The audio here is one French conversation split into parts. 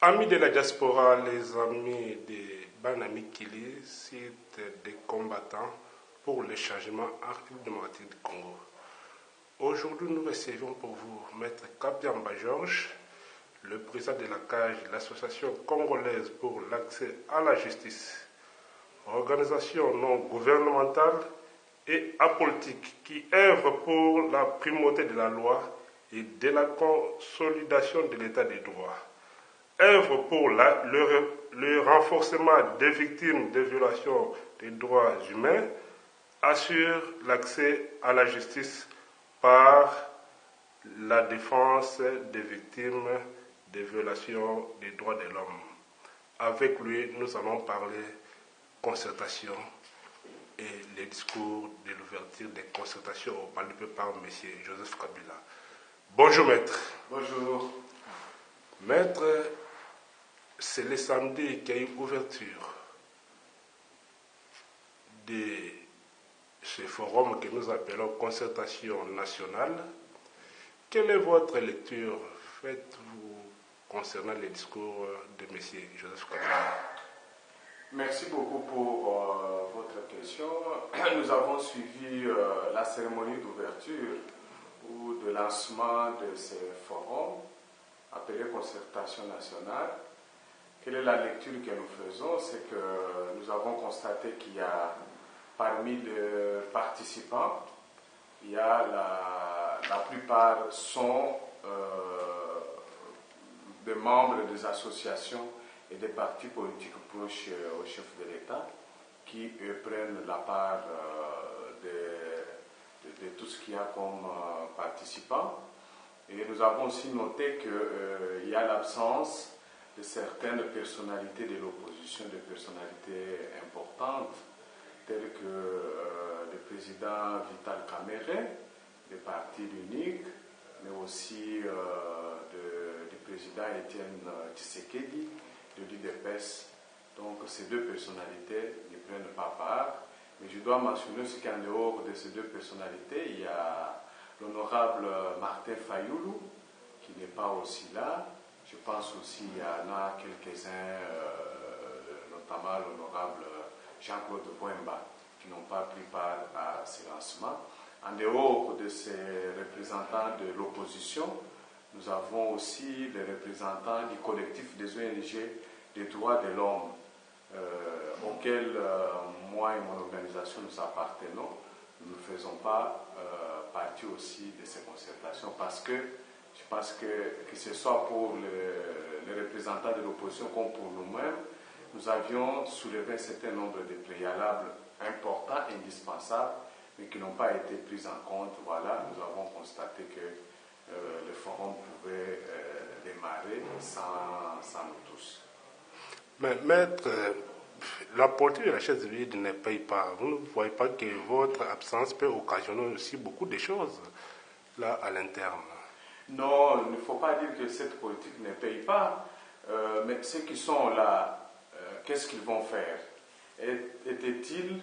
Amis de la diaspora, les amis de Banamikili, site des combattants pour le changement en République démocratique du Congo. Aujourd'hui, nous recevons pour vous Maître Kabiamba Georges, le président de la CAGE, l'Association congolaise pour l'accès à la justice, organisation non gouvernementale et apolitique qui œuvre pour la primauté de la loi et de la consolidation de l'état des droits. Œuvre pour le renforcement des victimes de violations des droits humains, assure l'accès à la justice par la défense des victimes de violations des droits de l'homme. Avec lui, nous allons parler concertation et les discours de l'ouverture des concertations au Palais par M. Joseph Kabila. Bonjour maître. Bonjour. Maître, c'est le samedi qu'il y a eu ouverture de ce forum que nous appelons concertation nationale. Quelle est votre lecture faites-vous concernant les discours de M. Joseph Kabila? Merci beaucoup pour votre question. Nous avons suivi la cérémonie d'ouverture ou de lancement de ce forum appelé concertation nationale. Quelle est la lecture que nous faisons? C'est que nous avons constaté qu'il y a parmi les participants, il y a la plupart sont des membres des associations et des partis politiques proches au chef de l'État qui prennent la part de tout ce qu'il y a comme participants. Et nous avons aussi noté qu'il y a l'absence de certaines personnalités de l'opposition, des personnalités importantes, telles que le président Vital Kamerhe, du Parti unique, mais aussi du président Étienne Tshisekedi, de l'UDPS. Donc ces deux personnalités ne prennent pas part. Mais je dois mentionner aussi qu'en dehors de ces deux personnalités, il y a l'honorable Martin Fayoulou, qui n'est pas aussi là. Je pense aussi qu'il y en a quelques-uns, notamment l'honorable Jean-Claude Bouemba, qui n'ont pas pris part à ce lancement. En dehors de ces représentants de l'opposition, nous avons aussi les représentants du collectif des ONG des droits de l'homme, auquel moi et mon organisation nous appartenons. Nous ne faisons pas partie aussi de ces concertations parce que je pense que ce soit pour les représentants de l'opposition comme pour nous-mêmes, nous avions soulevé un certain nombre de préalables importants, indispensables, mais qui n'ont pas été pris en compte. Voilà, nous avons constaté que le forum pouvait démarrer sans nous tous. Mais maître, la politique de la chaise vide ne paye pas. Vous ne voyez pas que votre absence peut occasionner aussi beaucoup de choses là à l'interne? Non, il ne faut pas dire que cette politique ne paye pas, mais ceux qui sont là, qu'est-ce qu'ils vont faire? Était-il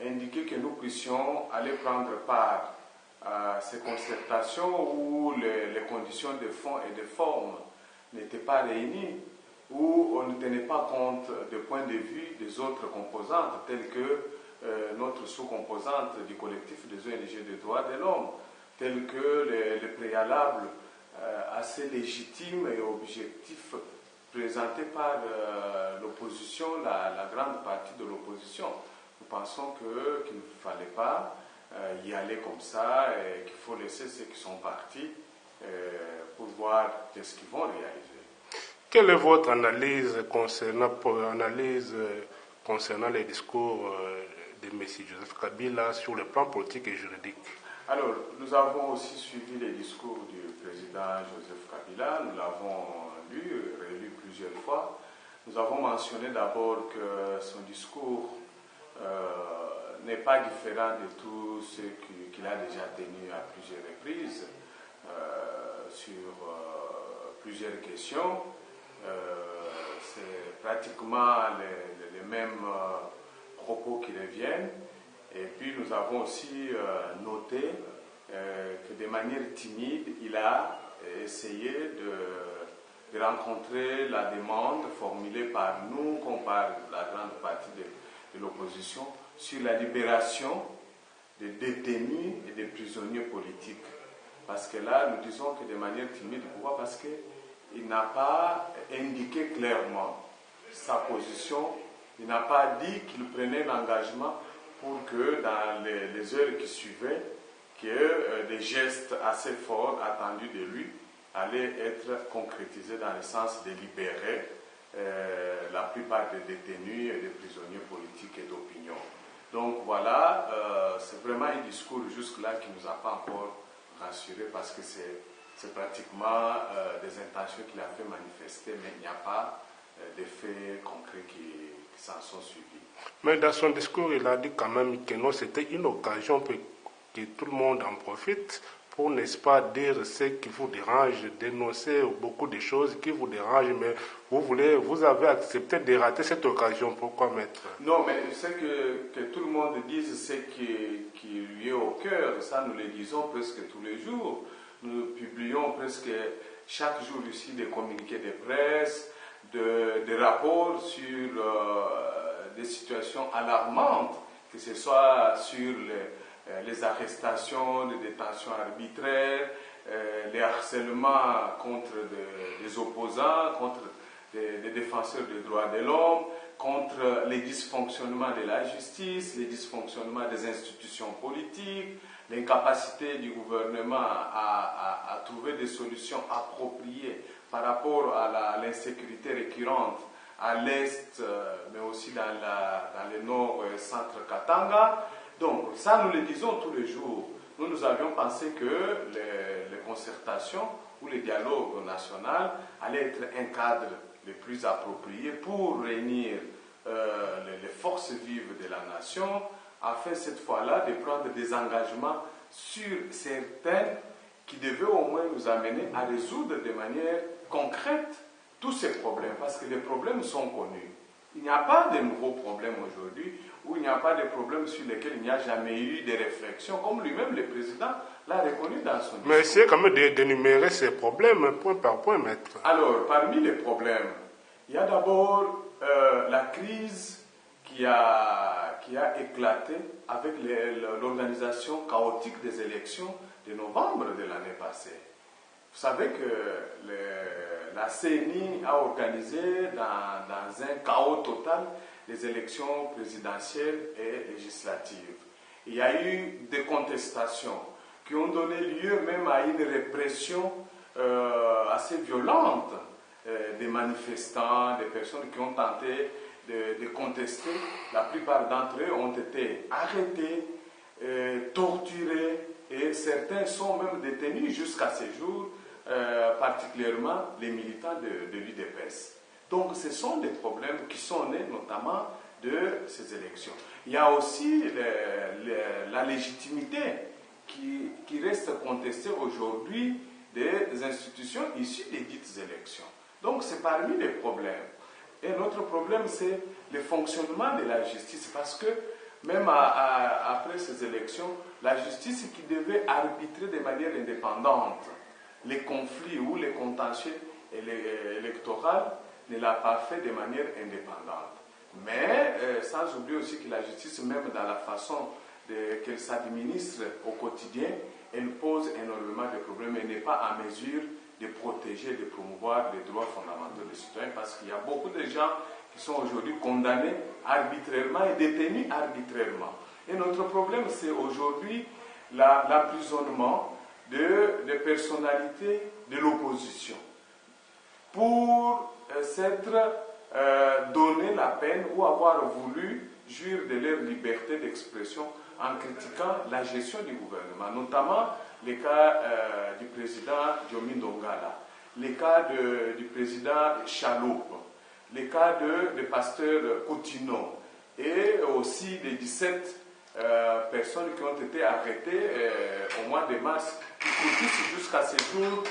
indiqué que nous puissions aller prendre part à ces concertations où les conditions de fond et de forme n'étaient pas réunies, où on ne tenait pas compte des points de vue des autres composantes, telles que notre sous-composante du collectif des ONG des droits de l'homme, telles que les préalables assez légitimes et objectifs présentés par l'opposition, la grande partie de l'opposition. Nous pensons qu'il ne fallait pas y aller comme ça et qu'il faut laisser ceux qui sont partis pour voir ce qu'ils vont réaliser. Quelle est votre analyse concernant les discours de M. Joseph Kabila sur le plan politique et juridique? Alors, nous avons aussi suivi les discours du président Joseph Kabila. Nous l'avons lu, relu plusieurs fois. Nous avons mentionné d'abord que son discours n'est pas différent de tout ce qu'il a déjà tenu à plusieurs reprises sur plusieurs questions. C'est pratiquement les mêmes propos qui reviennent. Et puis nous avons aussi noté que de manière timide, il a essayé de rencontrer la demande formulée par nous, comme par la grande partie de l'opposition, sur la libération des détenus et des prisonniers politiques. Parce que là, nous disons que de manière timide, pourquoi? Parce qu'il n'a pas indiqué clairement sa position, il n'a pas dit qu'il prenait l'engagement pour que dans les heures qui suivaient, que des gestes assez forts attendus de lui allaient être concrétisés dans le sens de libérer la plupart des détenus et des prisonniers politiques et d'opinion. Donc voilà, c'est vraiment un discours jusque-là qui ne nous a pas encore rassurés parce que c'est pratiquement des intentions qu'il a fait manifester, mais il n'y a pas d'effets concrets qui s'en sont suivis. Mais dans son discours, il a dit quand même que non, c'était une occasion pour que tout le monde en profite pour, n'est-ce pas, dire ce qui vous dérange, dénoncer beaucoup de choses qui vous dérangent, mais vous avez accepté de rater cette occasion. Pourquoi, maître? Non, mais c'est que tout le monde dise ce qui lui est au cœur. Ça, nous le disons presque tous les jours. Nous publions presque chaque jour ici des communiqués de presse, des rapports sur des situations alarmantes, que ce soit sur les arrestations, les détentions arbitraires, les harcèlements contre des opposants, contre des défenseurs des droits de l'homme, contre les dysfonctionnements de la justice, les dysfonctionnements des institutions politiques, l'incapacité du gouvernement à trouver des solutions appropriées par rapport à l'insécurité récurrente à l'est, mais aussi dans le nord centre Katanga. Donc, ça, nous le disons tous les jours. Nous avions pensé que les concertations ou le dialogue national allaient être un cadre le plus approprié pour réunir les forces vives de la nation, afin cette fois-là de prendre des engagements sur certains qui devaient au moins nous amener à résoudre de manière concrète tous ces problèmes, parce que les problèmes sont connus. Il n'y a pas de nouveaux problèmes aujourd'hui, où il n'y a pas de problèmes sur lesquels il n'y a jamais eu de réflexion, comme lui-même le président l'a reconnu dans son discours. Mais essayez quand même d'énumérer ces problèmes point par point, maître. Alors, parmi les problèmes, il y a d'abord la crise qui a éclaté avec l'organisation chaotique des élections de novembre de l'année passée. Vous savez que la CENI a organisé dans un chaos total les élections présidentielles et législatives. Il y a eu des contestations qui ont donné lieu même à une répression assez violente des manifestants, des personnes qui ont tenté de contester. La plupart d'entre eux ont été arrêtés, torturés, et certains sont même détenus jusqu'à ce jour, particulièrement les militants de l'UDPS. Donc ce sont des problèmes qui sont nés notamment de ces élections. Il y a aussi la légitimité qui reste contestée aujourd'hui des institutions issues des dites élections. Donc c'est parmi les problèmes. Et notre problème, c'est le fonctionnement de la justice, parce que même après ces élections, la justice qui devait arbitrer de manière indépendante les conflits ou les contentieux électoraux ne l'a pas fait de manière indépendante. Mais sans oublier aussi que la justice, même dans la façon qu'elle s'administre au quotidien, elle pose énormément de problèmes et n'est pas en mesure de protéger, de promouvoir les droits fondamentaux des citoyens, parce qu'il y a beaucoup de gens qui sont aujourd'hui condamnés arbitrairement et détenus arbitrairement. Et notre problème, c'est aujourd'hui l'emprisonnement de personnalités de l'opposition pour s'être donné la peine ou avoir voulu jouir de leur liberté d'expression en critiquant la gestion du gouvernement, notamment les cas du président Diomi Ndongala, les cas du président Chaloup, les cas de pasteur Coutinho et aussi des 17 personnes qui ont été arrêtées au mois de mars, qui croupissent jusqu'à ce jour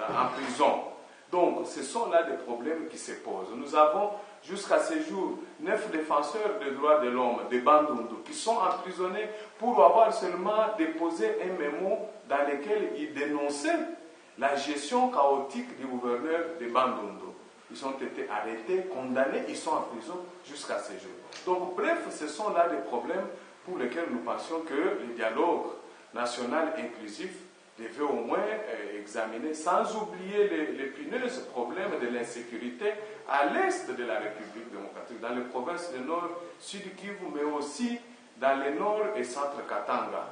en prison. Donc, ce sont là des problèmes qui se posent. Nous avons jusqu'à ce jour 9 défenseurs des droits de l'homme de Bandundu qui sont emprisonnés pour avoir seulement déposé un mémo dans lequel ils dénonçaient la gestion chaotique du gouverneur de Bandundu. Ils ont été arrêtés, condamnés, ils sont en prison jusqu'à ce jour. Donc bref, ce sont là des problèmes pour lesquels nous pensions que le dialogue national inclusif devait au moins examiner, sans oublier l'épineux problème de l'insécurité à l'est de la République démocratique, dans les provinces du Nord, Sud Kivu, mais aussi dans le Nord et Centre Katanga.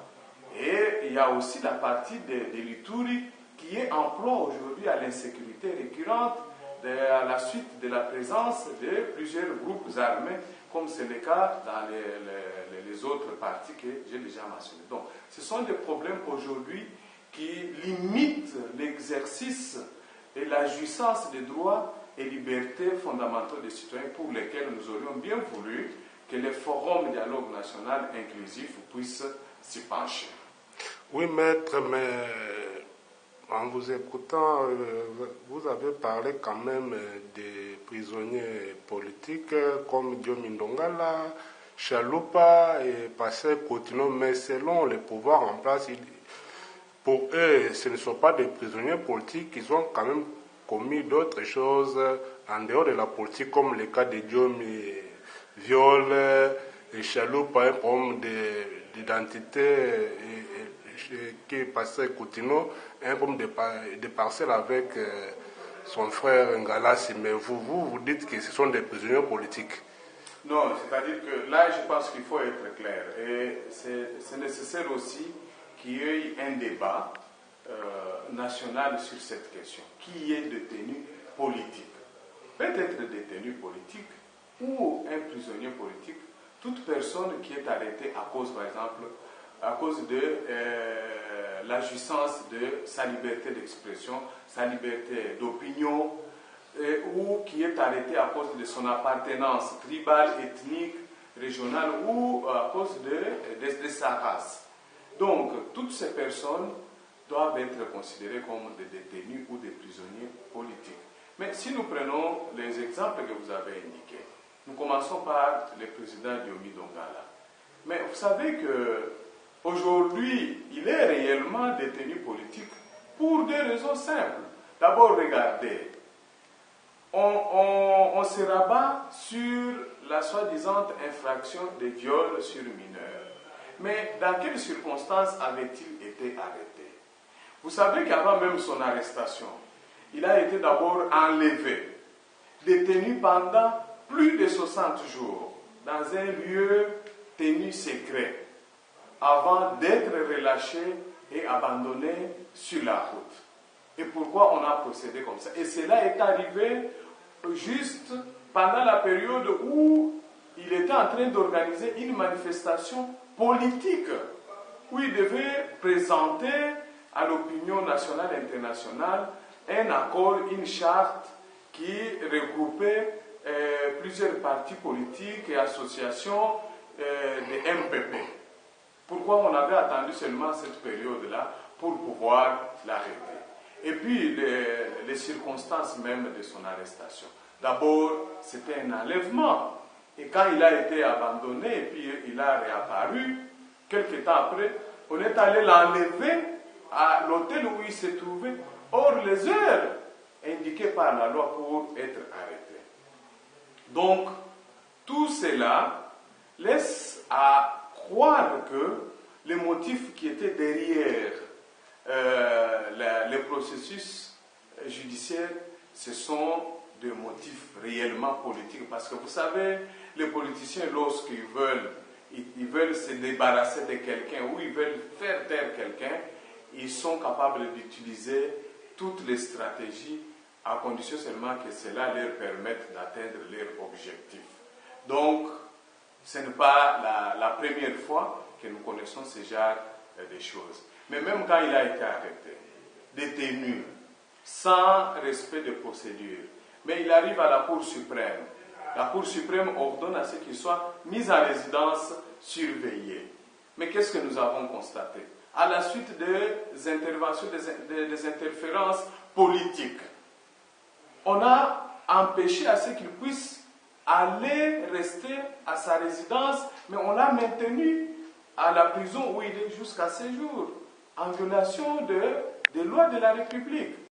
Et il y a aussi la partie de l'Ituri qui est en proie aujourd'hui à l'insécurité récurrente à la suite de la présence de plusieurs groupes armés, comme c'est le cas dans les autres parties que j'ai déjà mentionnées. Donc, ce sont des problèmes aujourd'hui qui limitent l'exercice et la jouissance des droits et libertés fondamentaux des citoyens pour lesquels nous aurions bien voulu que le Forum Dialogue National Inclusif puisse s'y pencher. Oui, maître, mais en vous écoutant, vous avez parlé quand même des prisonniers politiques comme Diomi Ndongala, Chalupa et Passer Cotino, mais selon les pouvoirs en place, pour eux, ce ne sont pas des prisonniers politiques, ils ont quand même commis d'autres choses en dehors de la politique, comme le cas de Diomi, viol, et Chalupa, un problème d'identité, qui est passé Coutino, un problème de parcelle avec son frère Ngalassi. Mais vous dites que ce sont des prisonniers politiques. Non, c'est-à-dire que là, je pense qu'il faut être clair. Et c'est nécessaire aussi qu'il y ait un débat national sur cette question. Qui est détenu politique? Peut-être détenu politique ou un prisonnier politique, toute personne qui est arrêtée à cause, par exemple, à cause de la jouissance de sa liberté d'expression, sa liberté d'opinion, ou qui est arrêté à cause de son appartenance tribale, ethnique, régionale, ou à cause de sa race. Donc, toutes ces personnes doivent être considérées comme des détenus ou des prisonniers politiques. Mais si nous prenons les exemples que vous avez indiqués, nous commençons par le président Diomi Ndongala. Mais vous savez que aujourd'hui, il est réellement détenu politique pour deux raisons simples. D'abord, regardez, on se rabat sur la soi-disant infraction de viol sur mineurs. Mais dans quelles circonstances avait-il été arrêté? Vous savez qu'avant même son arrestation, il a été d'abord enlevé, détenu pendant plus de 60 jours dans un lieu tenu secret, avant d'être relâché et abandonné sur la route. Et pourquoi on a procédé comme ça? Et cela est arrivé juste pendant la période où il était en train d'organiser une manifestation politique, où il devait présenter à l'opinion nationale et internationale un accord, une charte qui regroupait plusieurs partis politiques et associations de MPP. Pourquoi on avait attendu seulement cette période-là pour pouvoir l'arrêter? Et puis les circonstances même de son arrestation. D'abord, c'était un enlèvement. Et quand il a été abandonné et puis il a réapparu, quelques temps après, on est allé l'enlever à l'hôtel où il se trouvait, hors les heures indiquées par la loi pour être arrêté. Donc, tout cela laisse à croire que les motifs qui étaient derrière le processus judiciaire, ce sont des motifs réellement politiques. Parce que vous savez, les politiciens, lorsqu'ils veulent se débarrasser de quelqu'un ou ils veulent faire taire quelqu'un, ils sont capables d'utiliser toutes les stratégies à condition seulement que cela leur permette d'atteindre leur objectif. Donc, ce n'est pas la première fois que nous connaissons ce genre de choses. Mais même quand il a été arrêté, détenu, sans respect de procédure, mais il arrive à la Cour suprême. La Cour suprême ordonne à ce qu'il soit mis en résidence surveillée. Mais qu'est-ce que nous avons constaté? À la suite des interventions, des interférences politiques, on a empêché à ce qu'il puisse aller rester à sa résidence, mais on l'a maintenu à la prison où il est jusqu'à ce jour, en violation de des lois de la République.